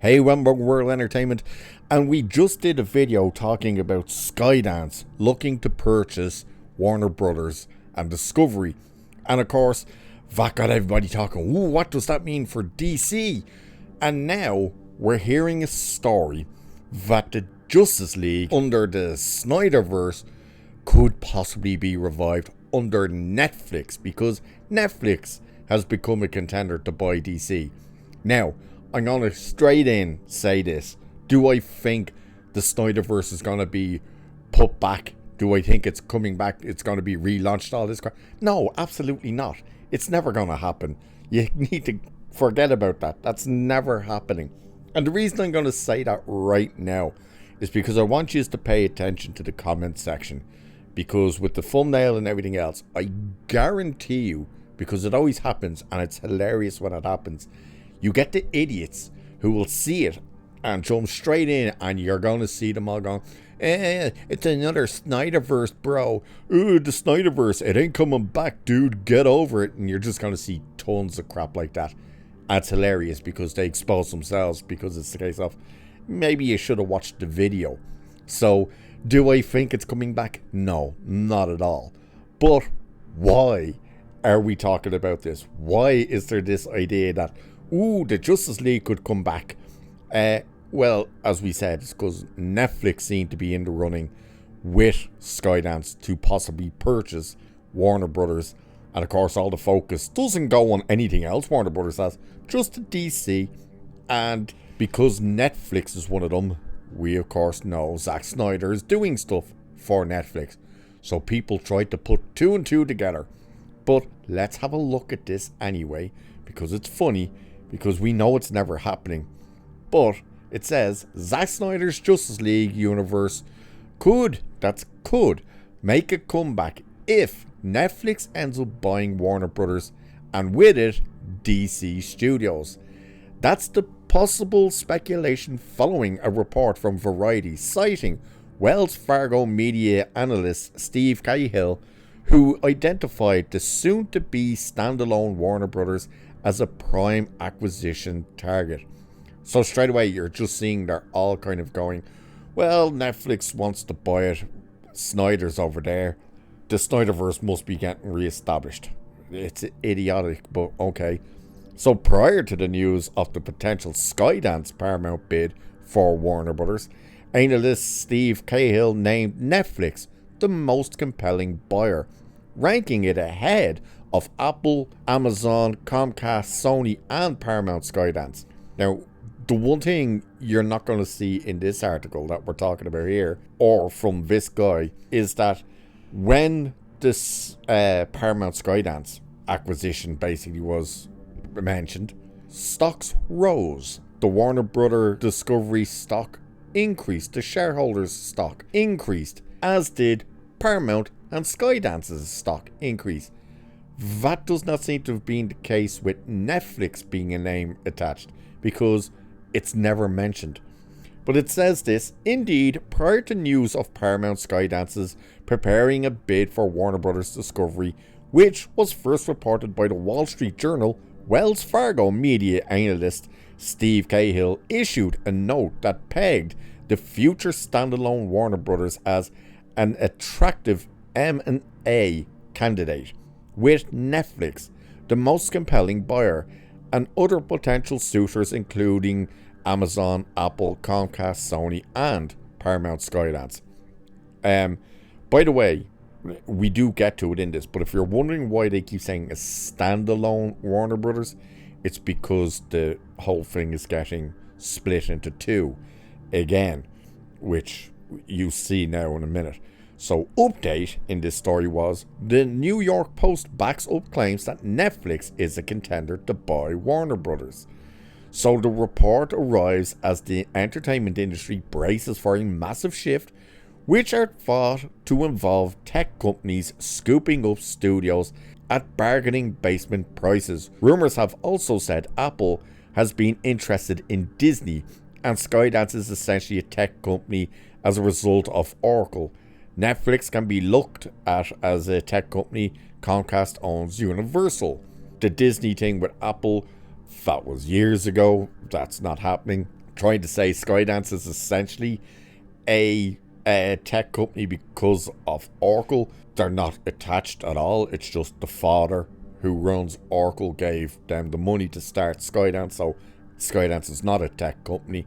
Hey, Wemberg World Entertainment, and we just did a video talking about Skydance looking to purchase Warner Brothers and Discovery. And of course, that got everybody talking, ooh, what does that mean for DC? And now we're hearing a story that the Justice League under the Snyderverse could possibly be revived under Netflix, because Netflix has become a contender to buy DC. Now, I'm going to straight in say this. Do I think the Snyderverse is going to be put back? Do I think it's coming back? It's going to be relaunched, all this crap? No, absolutely not. It's never going to happen. You need to forget about that. That's never happening. And the reason I'm going to say that right now is because I want you to pay attention to the comment section. Because with the thumbnail and everything else, I guarantee you, because it always happens and it's hilarious when it happens, you get the idiots who will see it and jump straight in, and you're going to see them all going, it's another Snyderverse, bro. Ooh, the Snyderverse, it ain't coming back, dude. Get over it. And you're just going to see tons of crap like that. And it's hilarious because they expose themselves, because it's the case of, maybe you should have watched the video. So, do I think it's coming back? No, not at all. But why are we talking about this? Why is there this idea that, ooh, the Justice League could come back? Well, as we said, it's because Netflix seemed to be in the running with Skydance to possibly purchase Warner Brothers. And of course, all the focus doesn't go on anything else Warner Brothers has, just to DC. And because Netflix is one of them, we of course know Zack Snyder is doing stuff for Netflix. So people tried to put two and two together. But let's have a look at this anyway, because it's funny. Because we know it's never happening. But it says Zack Snyder's Justice League universe could make a comeback if Netflix ends up buying Warner Brothers, and with it DC Studios. That's the possible speculation following a report from Variety citing Wells Fargo media analyst Steve Cahill, who identified the soon-to-be standalone Warner Brothers as a prime acquisition target. So straight away you're just seeing they're all kind of going, well, Netflix wants to buy it, Snyder's over there, the Snyderverse must be getting re-established. It's idiotic, but okay. So prior to the news of the potential Skydance Paramount bid for Warner Brothers, analyst Steve Cahill named Netflix the most compelling buyer, ranking it ahead of Apple, Amazon, Comcast, Sony, and Paramount Skydance. Now, the one thing you're not going to see in this article that we're talking about here, or from this guy, is that when this Paramount Skydance acquisition basically was mentioned, stocks rose. The Warner Brother Discovery stock increased. The shareholders' stock increased, as did Paramount and Skydance's stock increase. That does not seem to have been the case with Netflix being a name attached, because it's never mentioned. But it says this, indeed, prior to news of Paramount Skydance's preparing a bid for Warner Brothers Discovery, which was first reported by the Wall Street Journal, Wells Fargo media analyst Steve Cahill issued a note that pegged the future standalone Warner Brothers as an attractive M&A candidate, with Netflix the most compelling buyer, and other potential suitors including Amazon, Apple, Comcast, Sony, and Paramount Skydance. By the way, we do get to it in this, but if you're wondering why they keep saying a standalone Warner Brothers, it's because the whole thing is getting split into two again, which you see now in a minute. So, update in this story was, the New York Post backs up claims that Netflix is a contender to buy Warner Brothers. So the report arrives as the entertainment industry braces for a massive shift, which are thought to involve tech companies scooping up studios at bargaining basement prices. Rumors have also said Apple has been interested in Disney, and Skydance is essentially a tech company as a result of Oracle. Netflix can be looked at as a tech company. Comcast owns Universal. The Disney thing with Apple, that was years ago. That's not happening. trying to say Skydance is essentially a tech company because of Oracle. They're not attached at all. It's just the father who runs Oracle gave them the money to start Skydance. So Skydance is not a tech company.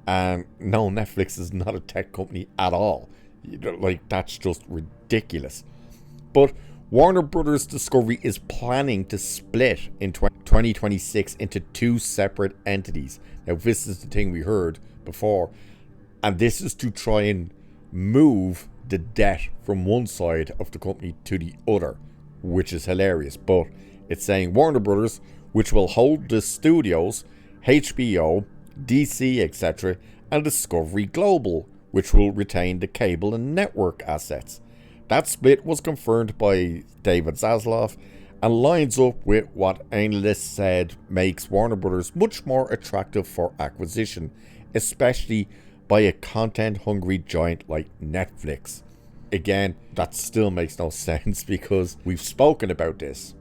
And no, Netflix is not a tech company at all. Like, that's just ridiculous. But Warner Brothers Discovery is planning to split in 2026 into two separate entities. Now, this is the thing we heard before. And this is to try and move the debt from one side of the company to the other, which is hilarious. But it's saying Warner Brothers, which will hold the studios, HBO, DC, etc., and Discovery Global, which will retain the cable and network assets. That split was confirmed by David Zaslav and lines up with what analysts said makes Warner Brothers much more attractive for acquisition, especially by a content-hungry giant like Netflix. Again, that still makes no sense because we've spoken about this.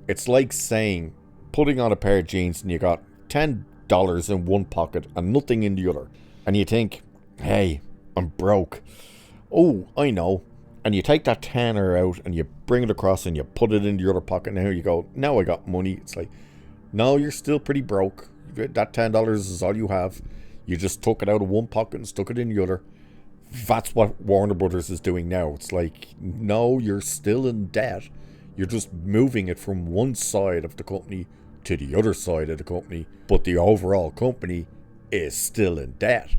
It's like saying putting on a pair of jeans and you got $10 in one pocket and nothing in the other. And you think, hey, I'm broke. Oh, I know. And you take that tenner out and you bring it across and you put it in the other pocket. Now you go, now I got money. It's like, no, you're still pretty broke. That $10 is all you have. You just took it out of one pocket and stuck it in the other. That's what Warner Brothers is doing now. It's like, no, you're still in debt. You're just moving it from one side of the company to the other side of the company. But the overall company is still in debt.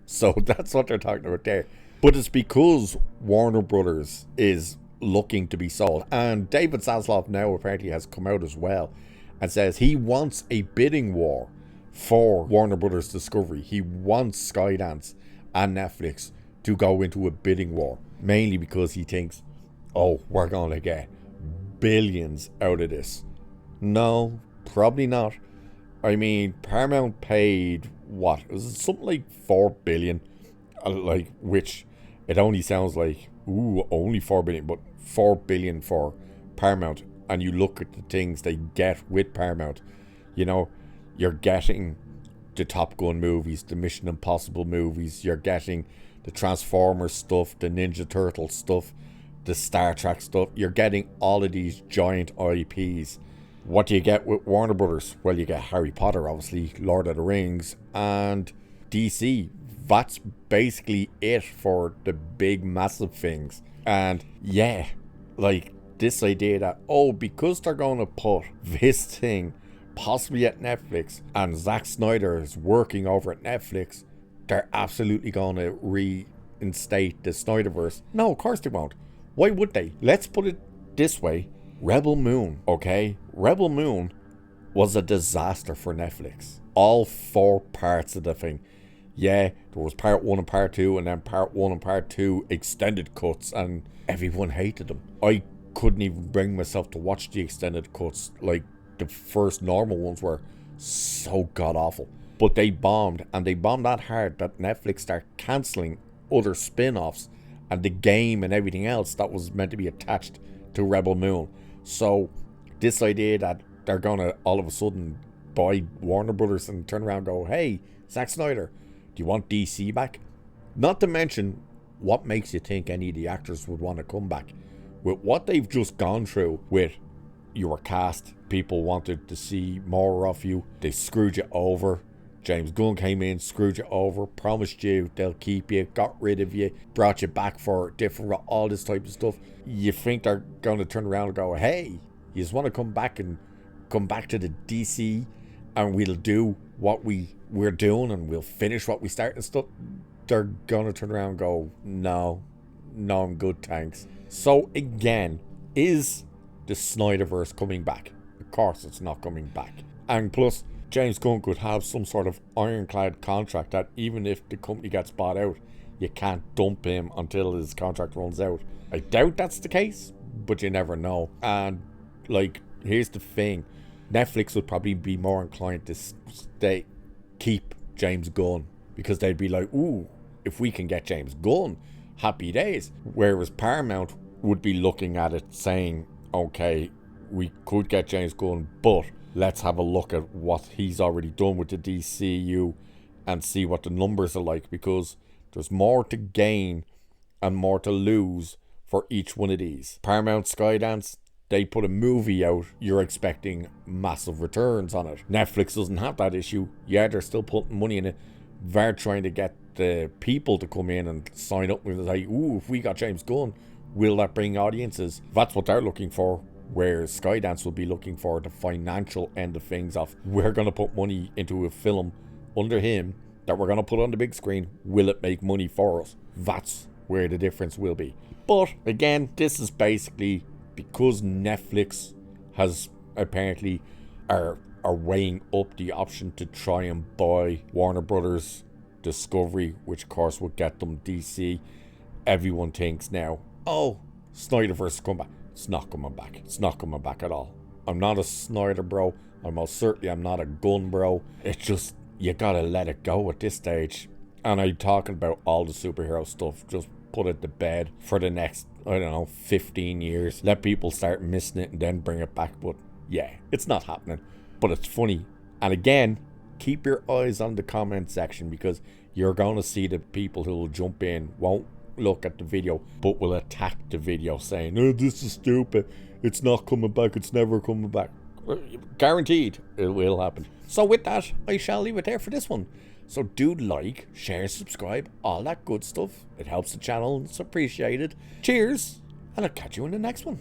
So that's what they're talking about there. But it's because Warner Brothers is looking to be sold. And David Zaslav now apparently has come out as well and says he wants a bidding war for Warner Brothers Discovery. He wants Skydance and Netflix to go into a bidding war. Mainly because he thinks, oh, we're going to get billions out of this. No, probably not. I mean, Paramount paid, what? It was something like $4 billion. Like, which it only sounds like, ooh, only $4 billion, but $4 billion for Paramount. And you look at the things they get with Paramount, you know, you're getting the Top Gun movies, the Mission Impossible movies, you're getting the Transformers stuff, the Ninja Turtle stuff, the Star Trek stuff. You're getting all of these giant IPs. What do you get with Warner Brothers? Well, you get Harry Potter, obviously, Lord of the Rings, and DC. That's basically it for the big, massive things. And yeah, like this idea that, oh, because they're going to put this thing possibly at Netflix and Zack Snyder is working over at Netflix, they're absolutely going to reinstate the Snyderverse. No, of course they won't. Why would they? Let's put it this way. Rebel Moon, okay? Rebel Moon was a disaster for Netflix. All 4 parts of the thing. Yeah, there was part 1 and part 2, and then part 1 and part 2 extended cuts, and everyone hated them. I couldn't even bring myself to watch the extended cuts. Like, the first normal ones were so god-awful. But they bombed, and they bombed that hard that Netflix started cancelling other spin-offs and the game and everything else that was meant to be attached to Rebel Moon. So this idea that they're gonna all of a sudden buy Warner Brothers and turn around and go, hey, Zack Snyder, do you want DC back? Not to mention, what makes you think any of the actors would want to come back? With what they've just gone through with your cast, people wanted to see more of you. They screwed you over. James Gunn came in, screwed you over, promised you they'll keep you, got rid of you, brought you back for different, all this type of stuff. You think they're going to turn around and go, hey, you just want to come back to the DC and we'll do what we're doing and we'll finish what we start and stuff? They're going to turn around and go, no, I'm good, thanks. So again, is the Snyderverse coming back? Of course it's not coming back. And plus, James Gunn could have some sort of ironclad contract that even if the company gets bought out, you can't dump him until his contract runs out. I doubt that's the case, but you never know. And like, here's the thing. Netflix would probably be more inclined to keep James Gunn, because they'd be like, ooh, if we can get James Gunn, happy days. Whereas Paramount would be looking at it saying, okay, we could get James Gunn, but let's have a look at what he's already done with the DCU and see what the numbers are like, because there's more to gain and more to lose for each one of these. Paramount Skydance, they put a movie out, you're expecting massive returns on it. Netflix doesn't have that issue. Yeah, they're still putting money in it. They're trying to get the people to come in and sign up with it. Like, ooh, if we got James Gunn, will that bring audiences? That's what they're looking for. Where Skydance will be looking for the financial end of things of, we're going to put money into a film under him that we're going to put on the big screen. Will it make money for us? That's where the difference will be. But again, this is basically because Netflix has apparently are weighing up the option to try and buy Warner Brothers Discovery, which of course would get them DC. Everyone thinks now, oh, Snyderverse come back. It's not coming back. It's not coming back at all. I'm not a Snyder bro. I'm not a Gunn bro. It's just, you gotta let it go at this stage. And I'm talking about all the superhero stuff. Just put it to bed for the next, 15 years. Let people start missing it and then bring it back. But yeah, it's not happening. But it's funny. And again, keep your eyes on the comment section, because you're going to see the people who will jump in, won't look at the video, but will attack the video saying, oh, this is stupid, it's not coming back, it's never coming back. Guaranteed it will happen. So with that, I shall leave it there for this one. So do like, share, subscribe, all that good stuff. It helps the channel and it's appreciated. Cheers, and I'll catch you in the next one.